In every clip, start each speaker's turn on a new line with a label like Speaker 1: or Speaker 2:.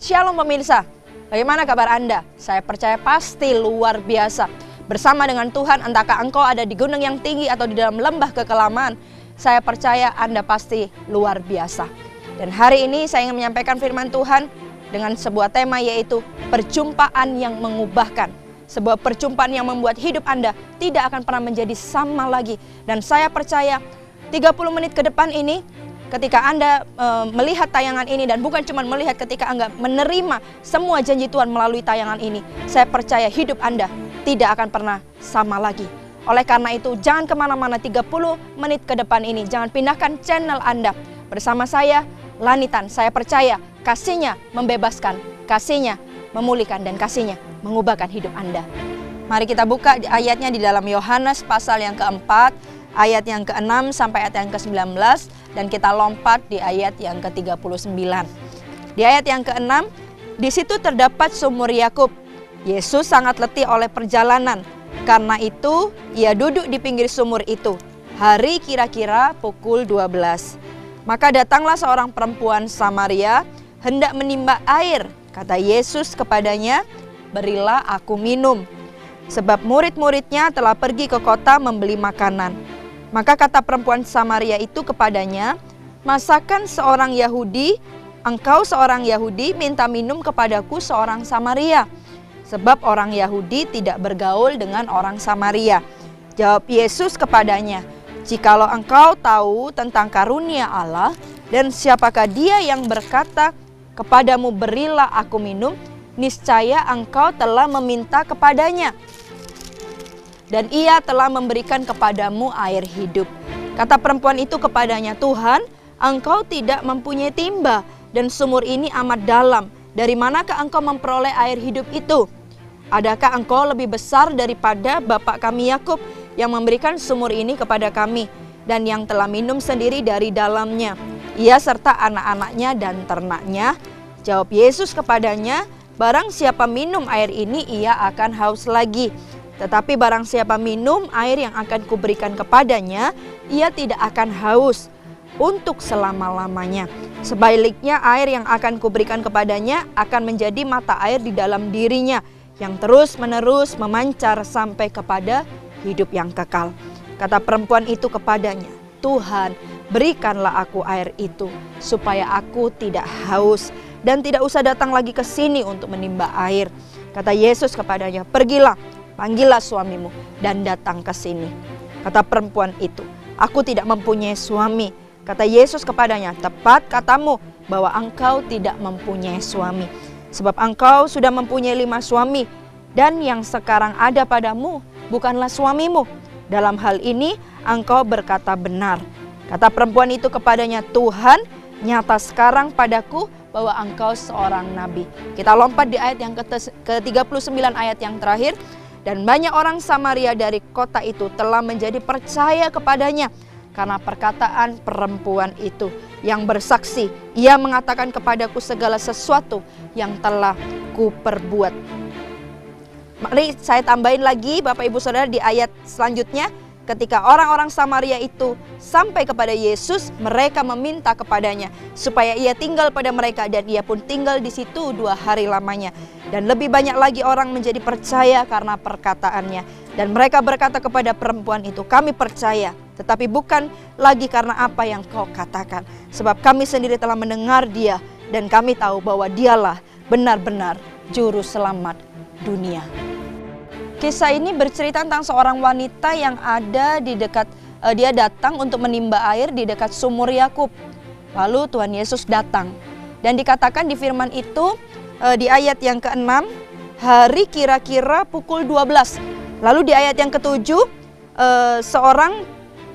Speaker 1: Shalom pemirsa, bagaimana kabar Anda? Saya percaya pasti luar biasa. Bersama dengan Tuhan, entahkah engkau ada di gunung yang tinggi atau di dalam lembah kekelaman, saya percaya Anda pasti luar biasa. Dan hari ini saya ingin menyampaikan firman Tuhan dengan sebuah tema, yaitu perjumpaan yang mengubahkan. Sebuah perjumpaan yang membuat hidup Anda tidak akan pernah menjadi sama lagi. Dan saya percaya 30 menit ke depan ini, ketika Anda melihat tayangan ini, dan bukan cuma melihat, ketika Anda menerima semua janji Tuhan melalui tayangan ini, saya percaya hidup Anda tidak akan pernah sama lagi. Oleh karena itu, jangan kemana-mana 30 menit ke depan ini. Jangan pindahkan channel Anda. Bersama saya, Lanitan, saya percaya kasih-Nya membebaskan, kasih-Nya memulihkan, dan kasih-Nya mengubahkan hidup Anda. Mari kita buka ayatnya di dalam Yohanes pasal yang keempat, ayat yang ke-6 sampai ayat yang ke-19, dan kita lompat di ayat yang ke-39. Di ayat yang ke-6, di situ terdapat sumur Yakub. Yesus sangat letih oleh perjalanan. Karena itu, ia duduk di pinggir sumur itu. Hari kira-kira pukul 12. Maka datanglah seorang perempuan Samaria hendak menimba air. Kata Yesus kepadanya, "Berilah aku minum." Sebab murid-muridnya telah pergi ke kota membeli makanan. Maka kata perempuan Samaria itu kepadanya, "Masakan seorang Yahudi, engkau seorang Yahudi minta minum kepadaku seorang Samaria? Sebab orang Yahudi tidak bergaul dengan orang Samaria." Jawab Yesus kepadanya, "Jikalau engkau tahu tentang karunia Allah, dan siapakah dia yang berkata kepadamu, berilah aku minum, niscaya engkau telah meminta kepadanya, dan ia telah memberikan kepadamu air hidup." Kata perempuan itu kepadanya, "Tuhan, engkau tidak mempunyai timba, dan sumur ini amat dalam. Dari manakah engkau memperoleh air hidup itu? Adakah engkau lebih besar daripada bapak kami Yakub, yang memberikan sumur ini kepada kami, dan yang telah minum sendiri dari dalamnya, ia serta anak-anaknya dan ternaknya?" Jawab Yesus kepadanya, "Barang siapa minum air ini, ia akan haus lagi. Tetapi barang siapa minum air yang akan kuberikan kepadanya, ia tidak akan haus untuk selama-lamanya. Sebaliknya air yang akan kuberikan kepadanya akan menjadi mata air di dalam dirinya, yang terus-menerus memancar sampai kepada hidup yang kekal." Kata perempuan itu kepadanya, "Tuhan, berikanlah aku air itu, supaya aku tidak haus, dan tidak usah datang lagi ke sini untuk menimba air." Kata Yesus kepadanya, "Pergilah, panggillah suamimu dan datang ke sini." Kata perempuan itu, "Aku tidak mempunyai suami." Kata Yesus kepadanya, "Tepat katamu bahwa engkau tidak mempunyai suami. Sebab engkau sudah mempunyai 5 suami, dan yang sekarang ada padamu bukanlah suamimu. Dalam hal ini engkau berkata benar." Kata perempuan itu kepadanya, "Tuhan, nyata sekarang padaku bahwa engkau seorang nabi." Kita lompat di ayat yang ke-39, ayat yang terakhir. Dan banyak orang Samaria dari kota itu telah menjadi percaya kepadanya karena perkataan perempuan itu yang bersaksi, "Ia mengatakan kepadaku segala sesuatu yang telah kuperbuat." Mari saya tambahin lagi Bapak Ibu Saudara di ayat selanjutnya. Ketika orang-orang Samaria itu sampai kepada Yesus, mereka meminta kepadanya supaya ia tinggal pada mereka, dan ia pun tinggal di situ 2 hari lamanya. Dan lebih banyak lagi orang menjadi percaya karena perkataannya. Dan mereka berkata kepada perempuan itu, "Kami percaya, tetapi bukan lagi karena apa yang kau katakan. Sebab kami sendiri telah mendengar dia, dan kami tahu bahwa dialah benar-benar juru selamat dunia." Kisah ini bercerita tentang seorang wanita yang ada di dekat, dia datang untuk menimba air di dekat sumur Yakub. Lalu Tuhan Yesus datang. Dan dikatakan di firman itu, di ayat yang ke-6, hari kira-kira pukul 12. Lalu di ayat yang ke-7, seorang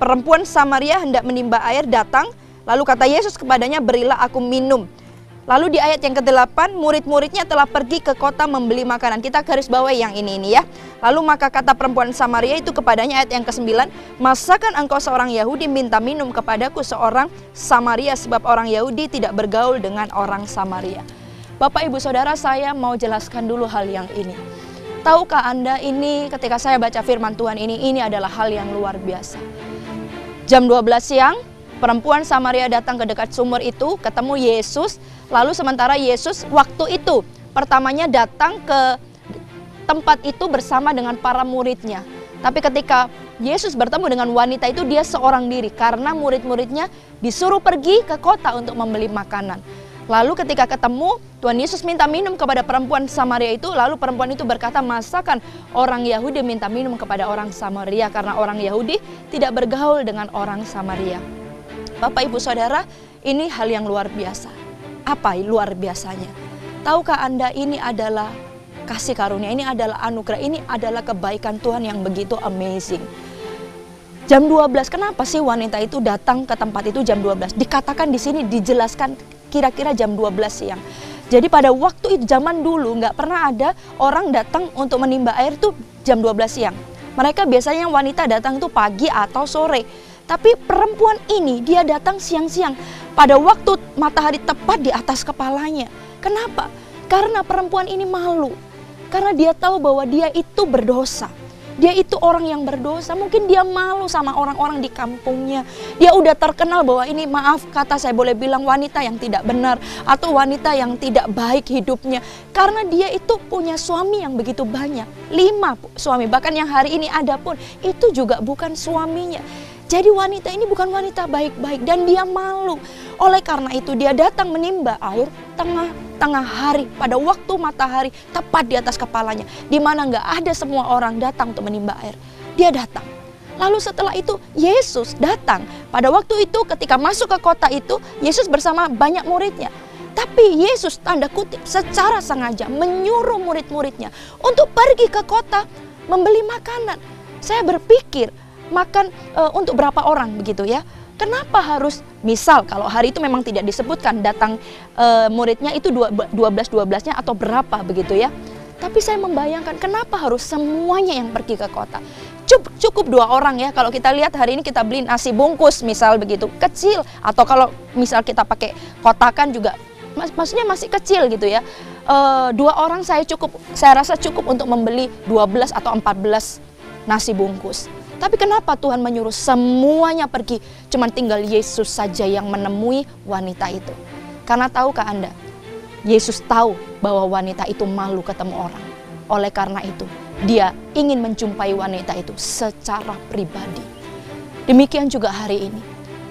Speaker 1: perempuan Samaria hendak menimba air datang. Lalu kata Yesus kepadanya, "Berilah aku minum." Lalu di ayat yang ke-8, murid-muridnya telah pergi ke kota membeli makanan. Kita garis bawahi yang ini ya. Lalu maka kata perempuan Samaria itu kepadanya, ayat yang ke-9, "Masakan engkau seorang Yahudi minta minum kepadaku seorang Samaria, sebab orang Yahudi tidak bergaul dengan orang Samaria." Bapak Ibu Saudara, saya mau jelaskan dulu hal yang ini. Tahukah Anda, ini ketika saya baca firman Tuhan ini adalah hal yang luar biasa. Jam 12 siang, Perempuan Samaria datang ke dekat sumur itu, ketemu Yesus. Lalu sementara Yesus waktu itu pertamanya datang ke tempat itu bersama dengan para muridnya. Tapi ketika Yesus bertemu dengan wanita itu, dia seorang diri karena murid-muridnya disuruh pergi ke kota untuk membeli makanan. Lalu ketika ketemu, Tuhan Yesus minta minum kepada perempuan Samaria itu. Lalu perempuan itu berkata, masakan orang Yahudi minta minum kepada orang Samaria, karena orang Yahudi tidak bergaul dengan orang Samaria. Bapak Ibu Saudara, ini hal yang luar biasa. Apa luar biasanya? Tahukah Anda, ini adalah kasih karunia, ini adalah anugerah, ini adalah kebaikan Tuhan yang begitu amazing. Jam 12, kenapa sih wanita itu datang ke tempat itu jam 12? Dikatakan di sini, dijelaskan kira-kira jam 12 siang. Jadi pada waktu itu, zaman dulu nggak pernah ada orang datang untuk menimba air itu jam 12 siang. Mereka biasanya wanita datang itu pagi atau sore. Tapi perempuan ini dia datang siang-siang pada waktu matahari tepat di atas kepalanya. Kenapa? Karena perempuan ini malu. Karena dia tahu bahwa dia itu berdosa. Dia itu orang yang berdosa, mungkin dia malu sama orang-orang di kampungnya. Dia udah terkenal bahwa ini, maaf kata saya boleh bilang, wanita yang tidak benar atau wanita yang tidak baik hidupnya. Karena dia itu punya suami yang begitu banyak, 5 suami, bahkan yang hari ini ada pun itu juga bukan suaminya. Jadi wanita ini bukan wanita baik-baik dan dia malu. Oleh karena itu dia datang menimba air tengah hari pada waktu matahari tepat di atas kepalanya, di mana nggak ada semua orang datang untuk menimba air. Dia datang. Lalu setelah itu Yesus datang. Pada waktu itu ketika masuk ke kota itu, Yesus bersama banyak muridnya. Tapi Yesus tanda kutip secara sengaja menyuruh murid-muridnya untuk pergi ke kota membeli makanan. Saya berpikir makan untuk berapa orang begitu ya? Kenapa harus, misal kalau hari itu memang tidak disebutkan datang muridnya itu 12-12-nya atau berapa begitu ya. Tapi saya membayangkan kenapa harus semuanya yang pergi ke kota. Cukup 2 orang ya. Kalau kita lihat hari ini kita beli nasi bungkus misal begitu, kecil. Atau kalau misal kita pakai kotakan juga, maksudnya masih kecil gitu ya. 2 orang saya rasa cukup untuk membeli 12 atau 14 nasi bungkus. Tapi kenapa Tuhan menyuruh semuanya pergi? Cuman tinggal Yesus saja yang menemui wanita itu. Karena tahukah Anda, Yesus tahu bahwa wanita itu malu ketemu orang. Oleh karena itu, dia ingin menjumpai wanita itu secara pribadi. Demikian juga hari ini.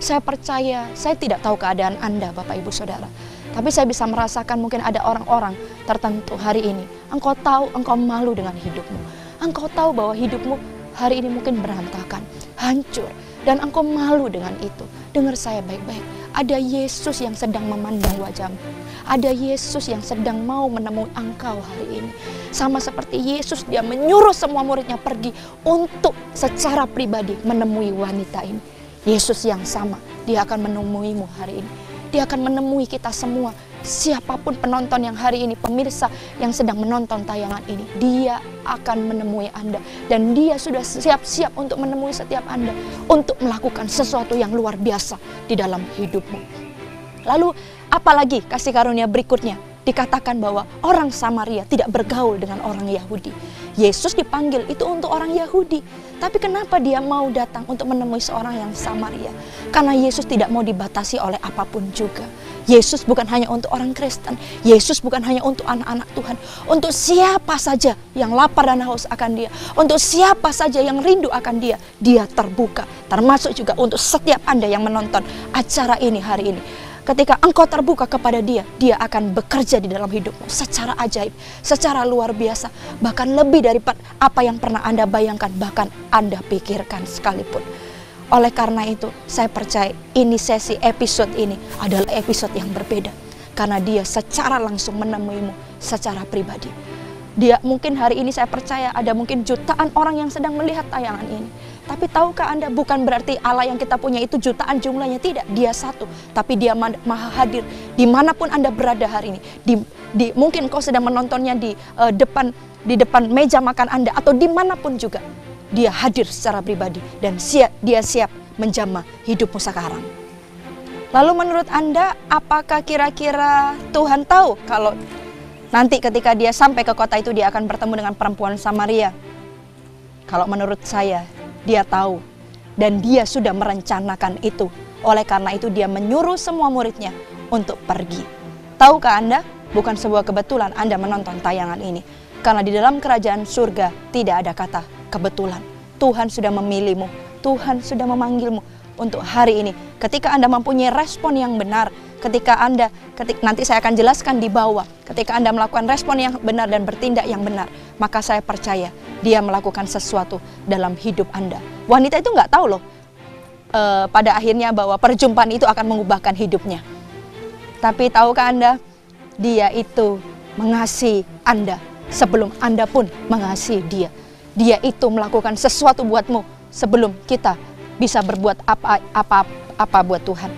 Speaker 1: Saya percaya, saya tidak tahu keadaan Anda Bapak Ibu Saudara. Tapi saya bisa merasakan mungkin ada orang-orang tertentu hari ini. Engkau tahu engkau malu dengan hidupmu. Engkau tahu bahwa hidupmu hari ini mungkin berantakan, hancur, dan engkau malu dengan itu. Dengar saya baik-baik, ada Yesus yang sedang memandang wajahmu. Ada Yesus yang sedang mau menemui engkau hari ini. Sama seperti Yesus, dia menyuruh semua muridnya pergi untuk secara pribadi menemui wanita ini. Yesus yang sama, dia akan menemuimu hari ini. Dia akan menemui kita semua. Siapapun penonton yang hari ini, pemirsa yang sedang menonton tayangan ini, dia akan menemui Anda. Dan dia sudah siap-siap untuk menemui setiap Anda, untuk melakukan sesuatu yang luar biasa di dalam hidupmu. Lalu apalagi kasih karunia berikutnya? Dikatakan bahwa orang Samaria tidak bergaul dengan orang Yahudi. Yesus dipanggil itu untuk orang Yahudi. Tapi kenapa dia mau datang untuk menemui seorang yang Samaria? Karena Yesus tidak mau dibatasi oleh apapun juga. Yesus bukan hanya untuk orang Kristen. Yesus bukan hanya untuk anak-anak Tuhan. Untuk siapa saja yang lapar dan haus akan dia. Untuk siapa saja yang rindu akan dia. Dia terbuka. Termasuk juga untuk setiap Anda yang menonton acara ini hari ini. Ketika engkau terbuka kepada dia, dia akan bekerja di dalam hidupmu secara ajaib, secara luar biasa. Bahkan lebih daripada apa yang pernah Anda bayangkan, bahkan Anda pikirkan sekalipun. Oleh karena itu, saya percaya ini episode ini adalah episode yang berbeda. Karena dia secara langsung menemuimu secara pribadi. Dia mungkin hari ini saya percaya ada mungkin jutaan orang yang sedang melihat tayangan ini. Tapi tahukah Anda, bukan berarti Allah yang kita punya itu jutaan jumlahnya, tidak. Dia satu, tapi dia maha hadir dimanapun Anda berada hari ini. Mungkin kau sedang menontonnya di depan meja makan Anda atau dimanapun juga. Dia hadir secara pribadi dan dia siap menjamah hidupmu sekarang. Lalu menurut Anda, apakah kira-kira Tuhan tahu kalau nanti ketika dia sampai ke kota itu dia akan bertemu dengan perempuan Samaria? Kalau menurut saya, dia tahu dan dia sudah merencanakan itu. Oleh karena itu dia menyuruh semua muridnya untuk pergi. Tahukah Anda, bukan sebuah kebetulan Anda menonton tayangan ini. Karena di dalam kerajaan surga tidak ada kata kebetulan. Tuhan sudah memilihmu, Tuhan sudah memanggilmu untuk hari ini. Ketika Anda mempunyai respon yang benar, nanti saya akan jelaskan di bawah. Ketika Anda melakukan respon yang benar dan bertindak yang benar, maka saya percaya dia melakukan sesuatu dalam hidup Anda. Wanita itu nggak tahu loh, pada akhirnya bahwa perjumpaan itu akan mengubahkan hidupnya. Tapi tahukah Anda, dia itu mengasihi Anda sebelum Anda pun mengasihi dia. Dia itu melakukan sesuatu buatmu sebelum kita bisa berbuat apa buat Tuhan.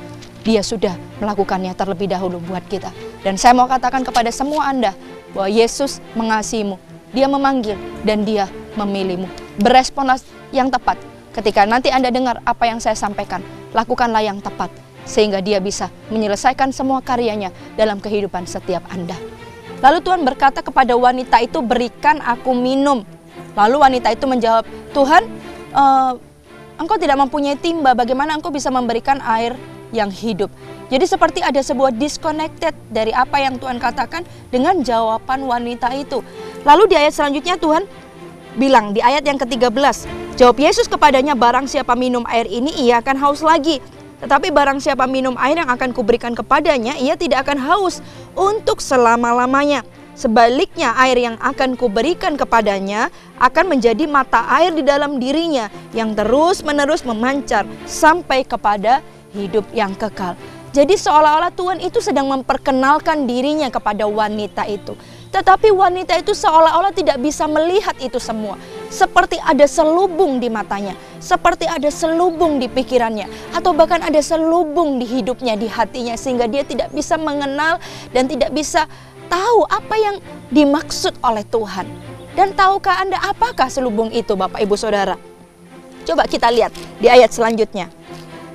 Speaker 1: Dia sudah melakukannya terlebih dahulu buat kita. Dan saya mau katakan kepada semua Anda bahwa Yesus mengasihimu. Dia memanggil dan dia memilihmu. Beresponlah yang tepat. Ketika nanti Anda dengar apa yang saya sampaikan, lakukanlah yang tepat. Sehingga dia bisa menyelesaikan semua karyanya dalam kehidupan setiap Anda. Lalu Tuhan berkata kepada wanita itu, berikan aku minum. Lalu wanita itu menjawab, Tuhan, engkau tidak mempunyai timba, bagaimana engkau bisa memberikan air yang hidup? Jadi seperti ada sebuah disconnected dari apa yang Tuhan katakan dengan jawaban wanita itu. Lalu di ayat selanjutnya Tuhan bilang di ayat yang ke-13, jawab Yesus kepadanya, barang siapa minum air ini ia akan haus lagi. Tetapi barang siapa minum air yang akan kuberikan kepadanya, ia tidak akan haus untuk selama-lamanya. Sebaliknya air yang akan kuberikan kepadanya akan menjadi mata air di dalam dirinya yang terus-menerus memancar sampai kepada hidup yang kekal. Jadi seolah-olah Tuhan itu sedang memperkenalkan dirinya kepada wanita itu. Tetapi wanita itu seolah-olah tidak bisa melihat itu semua. Seperti ada selubung di matanya, seperti ada selubung di pikirannya, atau bahkan ada selubung di hidupnya, di hatinya, sehingga dia tidak bisa mengenal dan tidak bisa tahu apa yang dimaksud oleh Tuhan. Dan tahukah Anda apakah selubung itu, Bapak Ibu Saudara? Coba kita lihat di ayat selanjutnya.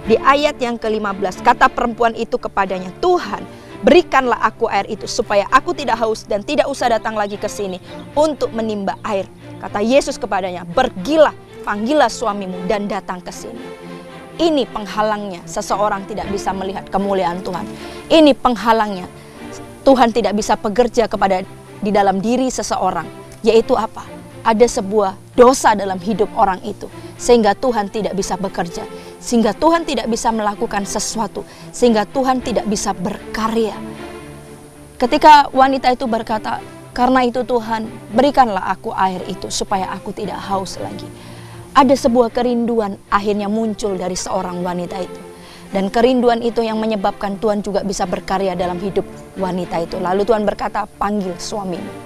Speaker 1: Di ayat yang ke-15, kata perempuan itu kepadanya, Tuhan, berikanlah aku air itu supaya aku tidak haus dan tidak usah datang lagi ke sini untuk menimba air. Kata Yesus kepadanya, pergilah, panggillah suamimu dan datang ke sini. Ini penghalangnya seseorang tidak bisa melihat kemuliaan Tuhan. Ini penghalangnya Tuhan tidak bisa bekerja di dalam diri seseorang. Yaitu apa? Ada sebuah dosa dalam hidup orang itu. Sehingga Tuhan tidak bisa bekerja. Sehingga Tuhan tidak bisa melakukan sesuatu. Sehingga Tuhan tidak bisa berkarya. Ketika wanita itu berkata, karena itu Tuhan, berikanlah aku air itu supaya aku tidak haus lagi. Ada sebuah kerinduan akhirnya muncul dari seorang wanita itu. Dan kerinduan itu yang menyebabkan Tuhan juga bisa berkarya dalam hidup wanita itu. Lalu Tuhan berkata, panggil suamimu.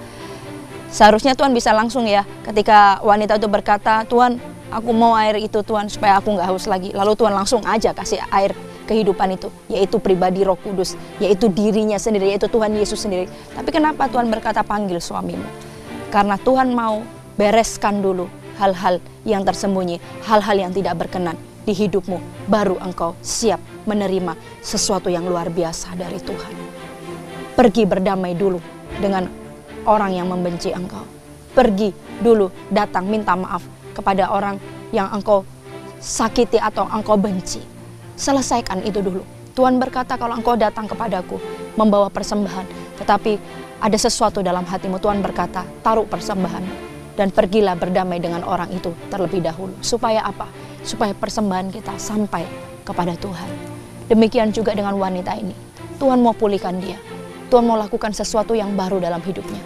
Speaker 1: Seharusnya Tuhan bisa langsung ya, ketika wanita itu berkata, Tuhan, aku mau air itu Tuhan, supaya aku nggak haus lagi. Lalu Tuhan langsung aja kasih air kehidupan itu, yaitu pribadi Roh Kudus, yaitu dirinya sendiri, yaitu Tuhan Yesus sendiri. Tapi kenapa Tuhan berkata, panggil suamimu? Karena Tuhan mau bereskan dulu hal-hal yang tersembunyi, hal-hal yang tidak berkenan di hidupmu, baru engkau siap menerima sesuatu yang luar biasa dari Tuhan. Pergi berdamai dulu dengan orang yang membenci engkau. Pergi dulu, datang minta maaf kepada orang yang engkau sakiti atau engkau benci. Selesaikan itu dulu. Tuhan berkata, kalau engkau datang kepadaku membawa persembahan, tetapi ada sesuatu dalam hatimu, Tuhan berkata, taruh persembahan dan pergilah berdamai dengan orang itu terlebih dahulu. Supaya apa? Supaya persembahan kita sampai kepada Tuhan. Demikian juga dengan wanita ini. Tuhan mau pulihkan dia. Tuhan mau lakukan sesuatu yang baru dalam hidupnya.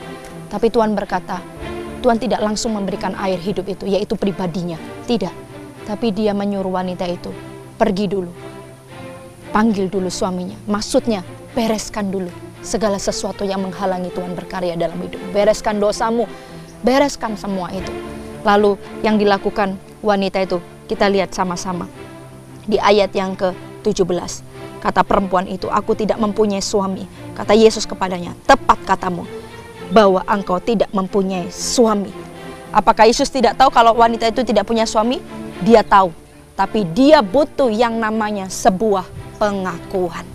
Speaker 1: Tapi Tuhan berkata, Tuhan tidak langsung memberikan air hidup itu, yaitu pribadinya. Tidak. Tapi dia menyuruh wanita itu, pergi dulu. Panggil dulu suaminya. Maksudnya, bereskan dulu segala sesuatu yang menghalangi Tuhan berkarya dalam hidup. Bereskan dosamu. Bereskan semua itu. Lalu yang dilakukan wanita itu, kita lihat sama-sama. Di ayat yang ke-17. Kata perempuan itu, aku tidak mempunyai suami. Kata Yesus kepadanya, tepat katamu, bahwa engkau tidak mempunyai suami. Apakah Yesus tidak tahu kalau wanita itu tidak punya suami? Dia tahu. Tapi dia butuh yang namanya sebuah pengakuan.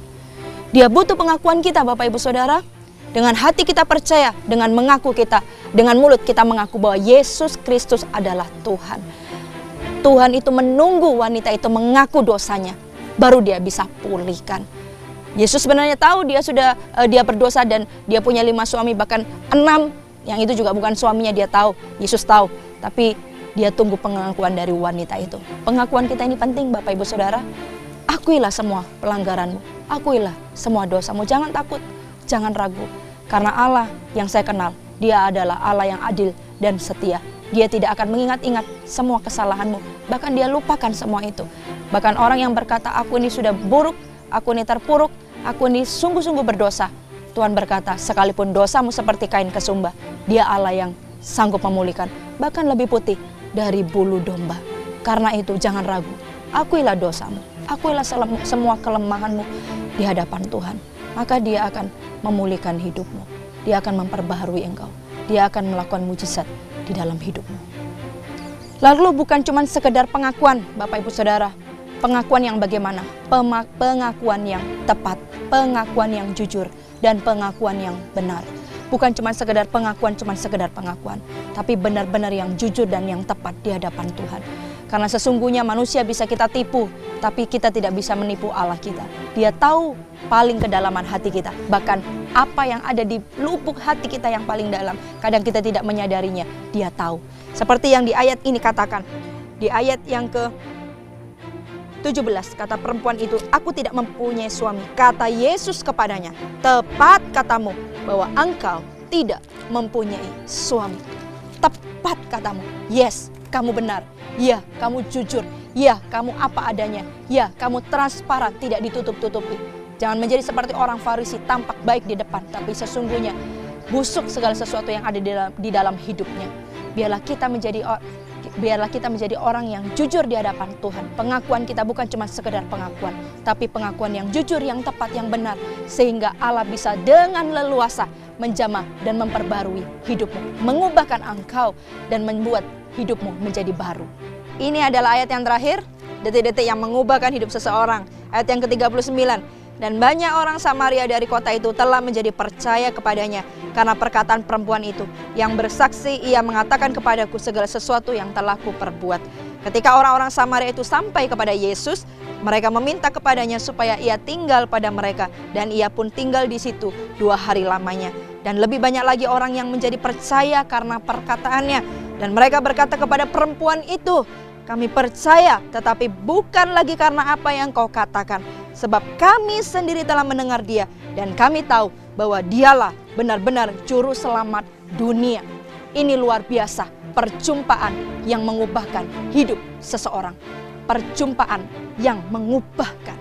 Speaker 1: Dia butuh pengakuan kita, Bapak Ibu Saudara. Dengan hati kita percaya, dengan mengaku kita, dengan mulut kita mengaku bahwa Yesus Kristus adalah Tuhan. Tuhan itu menunggu wanita itu mengaku dosanya. baru dia bisa pulihkan. Yesus sebenarnya tahu dia berdosa dan dia punya 5 suami, bahkan 6 yang itu juga bukan suaminya, dia tahu, Yesus tahu. Tapi dia tunggu pengakuan dari wanita itu. Pengakuan kita ini penting Bapak Ibu Saudara. Akuilah semua pelanggaranmu, akuilah semua dosamu, jangan takut, jangan ragu. Karena Allah yang saya kenal, dia adalah Allah yang adil dan setia. Dia tidak akan mengingat-ingat semua kesalahanmu, bahkan dia lupakan semua itu. Bahkan orang yang berkata, aku ini sudah buruk, aku ini terpuruk, aku ini sungguh-sungguh berdosa. Tuhan berkata, sekalipun dosamu seperti kain kesumba, dia Allah yang sanggup memulihkan, bahkan lebih putih dari bulu domba. Karena itu jangan ragu, akuilah dosamu, akuilah semua kelemahanmu di hadapan Tuhan. Maka dia akan memulihkan hidupmu, dia akan memperbaharui engkau, dia akan melakukan mujizat di dalam hidupmu. Lalu bukan cuma sekedar pengakuan Bapak Ibu Saudara. Pengakuan yang bagaimana? Pengakuan yang tepat, pengakuan yang jujur, dan pengakuan yang benar. Bukan cuma sekedar pengakuan, tapi benar-benar yang jujur dan yang tepat di hadapan Tuhan. Karena sesungguhnya manusia bisa kita tipu, tapi kita tidak bisa menipu Allah kita. Dia tahu paling kedalaman hati kita, bahkan apa yang ada di lubuk hati kita yang paling dalam. Kadang kita tidak menyadarinya, dia tahu. Seperti yang di ayat ini katakan, di ayat yang ke-17, kata perempuan itu, aku tidak mempunyai suami. Kata Yesus kepadanya, tepat katamu bahwa engkau tidak mempunyai suami. Tepat katamu, yes, kamu benar. Ya, kamu jujur. Ya, kamu apa adanya. Ya, kamu transparan, tidak ditutup-tutupi. Jangan menjadi seperti orang Farisi, tampak baik di depan, tapi sesungguhnya busuk segala sesuatu yang ada di dalam hidupnya. Biarlah kita menjadi orang yang jujur di hadapan Tuhan. Pengakuan kita bukan cuma sekedar pengakuan, tapi pengakuan yang jujur, yang tepat, yang benar. Sehingga Allah bisa dengan leluasa menjamah dan memperbarui hidupmu, mengubahkan engkau dan membuat hidupmu menjadi baru. Ini adalah ayat yang terakhir, detik-detik yang mengubahkan hidup seseorang. Ayat yang ke-39. Dan banyak orang Samaria dari kota itu telah menjadi percaya kepadanya karena perkataan perempuan itu. Yang bersaksi, ia mengatakan kepadaku segala sesuatu yang telah kuperbuat. Ketika orang-orang Samaria itu sampai kepada Yesus, mereka meminta kepadanya supaya ia tinggal pada mereka. Dan ia pun tinggal di situ 2 hari lamanya. Dan lebih banyak lagi orang yang menjadi percaya karena perkataannya. Dan mereka berkata kepada perempuan itu, kami percaya, tetapi bukan lagi karena apa yang kau katakan. Sebab kami sendiri telah mendengar dia, dan kami tahu bahwa dialah benar-benar juru selamat dunia. Ini luar biasa, perjumpaan yang mengubahkan hidup seseorang. Perjumpaan yang mengubahkan.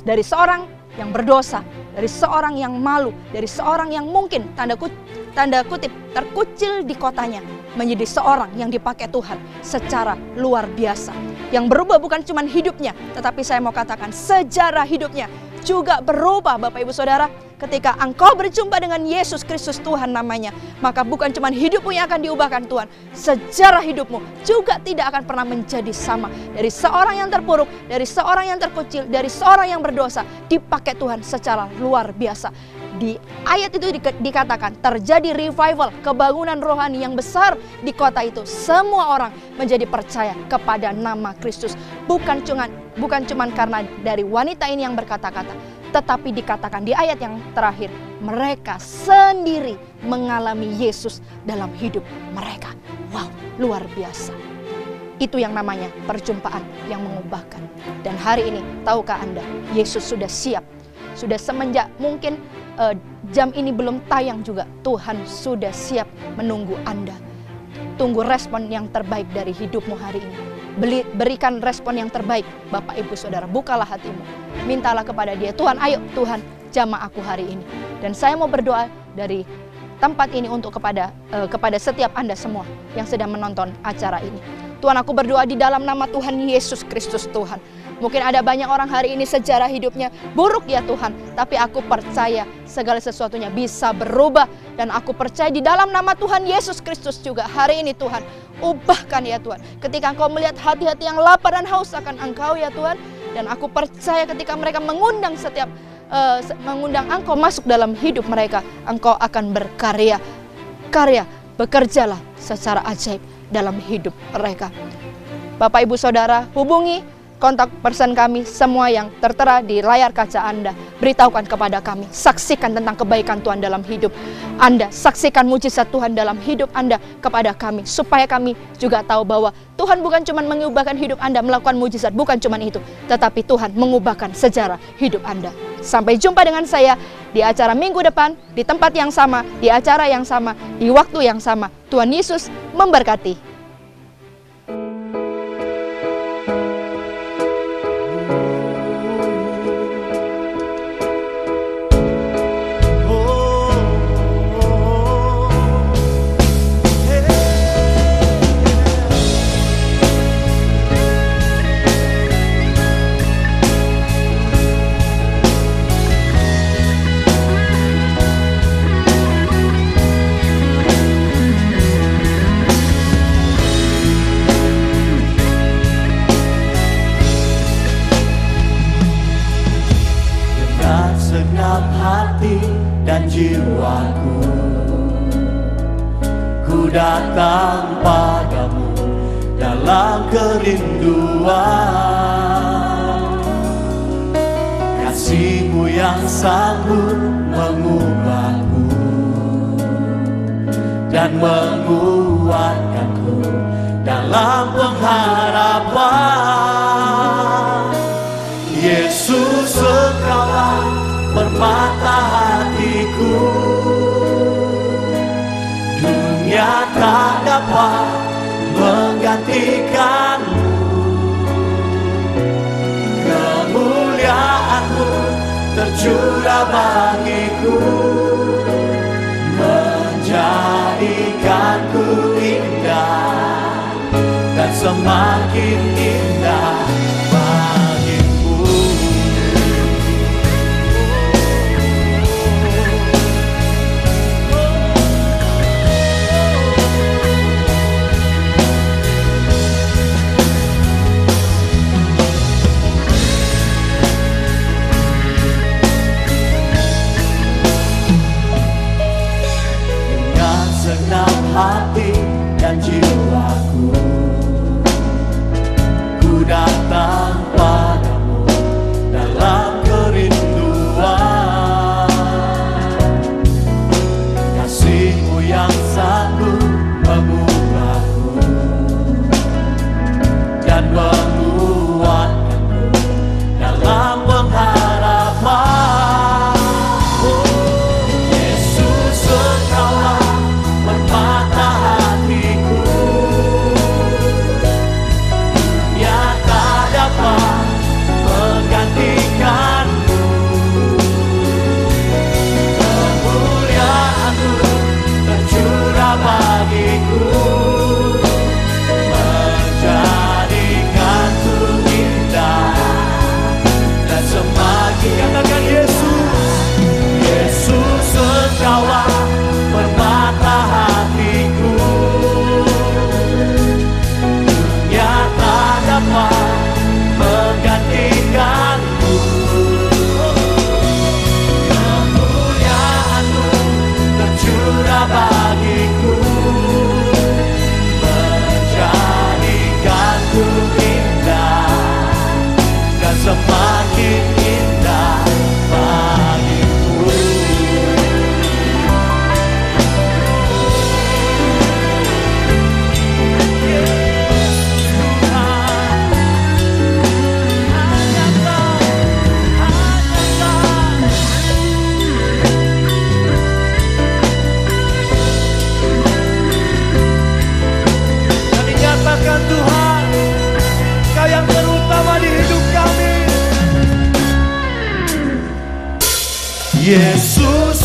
Speaker 1: Dari seorang yang berdosa, dari seorang yang malu, dari seorang yang mungkin tanda kutip terkucil di kotanya, menjadi seorang yang dipakai Tuhan secara luar biasa. Yang berubah bukan cuma hidupnya, tetapi saya mau katakan sejarah hidupnya juga berubah Bapak Ibu Saudara. Ketika engkau berjumpa dengan Yesus Kristus Tuhan namanya, maka bukan cuma hidupmu yang akan diubahkan Tuhan, sejarah hidupmu juga tidak akan pernah menjadi sama. Dari seorang yang terpuruk, dari seorang yang terkucil, dari seorang yang berdosa, dipakai Tuhan secara luar biasa. Di ayat itu dikatakan terjadi revival, kebangunan rohani yang besar di kota itu. Semua orang menjadi percaya kepada nama Kristus. Bukan cuma karena dari wanita ini yang berkata-kata, tetapi dikatakan di ayat yang terakhir, mereka sendiri mengalami Yesus dalam hidup mereka. Wow, luar biasa. Itu yang namanya perjumpaan yang mengubahkan. Dan hari ini, tahukah Anda, Yesus sudah siap. Sudah semenjak mungkin jam ini belum tayang juga, Tuhan sudah siap menunggu Anda. Tunggu respon yang terbaik dari hidupmu hari ini. Berikan respon yang terbaik, Bapak Ibu Saudara. Bukalah hatimu, mintalah kepada Dia, Tuhan ayo Tuhan jamah aku hari ini. Dan saya mau berdoa dari tempat ini untuk kepada setiap Anda semua yang sedang menonton acara ini. Tuhan, aku berdoa di dalam nama Tuhan Yesus Kristus Tuhan. Mungkin ada banyak orang hari ini sejarah hidupnya buruk ya Tuhan. Tapi aku percaya segala sesuatunya bisa berubah. Dan aku percaya di dalam nama Tuhan Yesus Kristus juga hari ini Tuhan. Ubahkan ya Tuhan. Ketika Engkau melihat hati-hati yang lapar dan haus akan Engkau ya Tuhan. Dan aku percaya ketika mereka mengundang Engkau masuk dalam hidup mereka. Engkau akan berkarya. Bekerjalah secara ajaib dalam hidup mereka. Bapak Ibu Saudara, hubungi kontak person kami, semua yang tertera di layar kaca Anda. Beritahukan kepada kami, saksikan tentang kebaikan Tuhan dalam hidup Anda, saksikan mujizat Tuhan dalam hidup Anda kepada kami, supaya kami juga tahu bahwa Tuhan bukan cuma mengubahkan hidup Anda, melakukan mujizat, bukan cuma itu, tetapi Tuhan mengubahkan sejarah hidup Anda. Sampai jumpa dengan saya di acara minggu depan, di tempat yang sama, di acara yang sama, di waktu yang sama. Tuhan Yesus memberkati.
Speaker 2: Segenap hati dan jiwaku, ku datang padamu dalam kerinduan. Kasih-Mu yang sanggup mengubahku dan menguatkanku dalam pengharapan. Yesus, Engkaulah permata hatiku, dunia tak dapat menggantikanmu. Kemuliaan-Mu tercurah bagiku, menjadikanku indah dan semakin indah bagimu. Dengan segenap hati dan jiwaku, ku datang padamu dalam kerinduan. Kasih-Mu yang sanggup mengubahku dan menguatkanku dalam pengharapan. Yesus, Engkaulah permata hatiku, dunia tak dapat menggantikanmu. Kemuliaan-Mu tercurah bagiku, menjadikanku indah dan semakin. Katakan Yesus, Yesus, Engkaulah permata hatiku, dunia tak dapat menggantikanmu. Kemuliaan-Mu tercurah bagiku, menjadikanku indah dan semakin indah bagiku. Kami nyatakan Tuhan, Kau yang terutama di hidup kami. Yesus,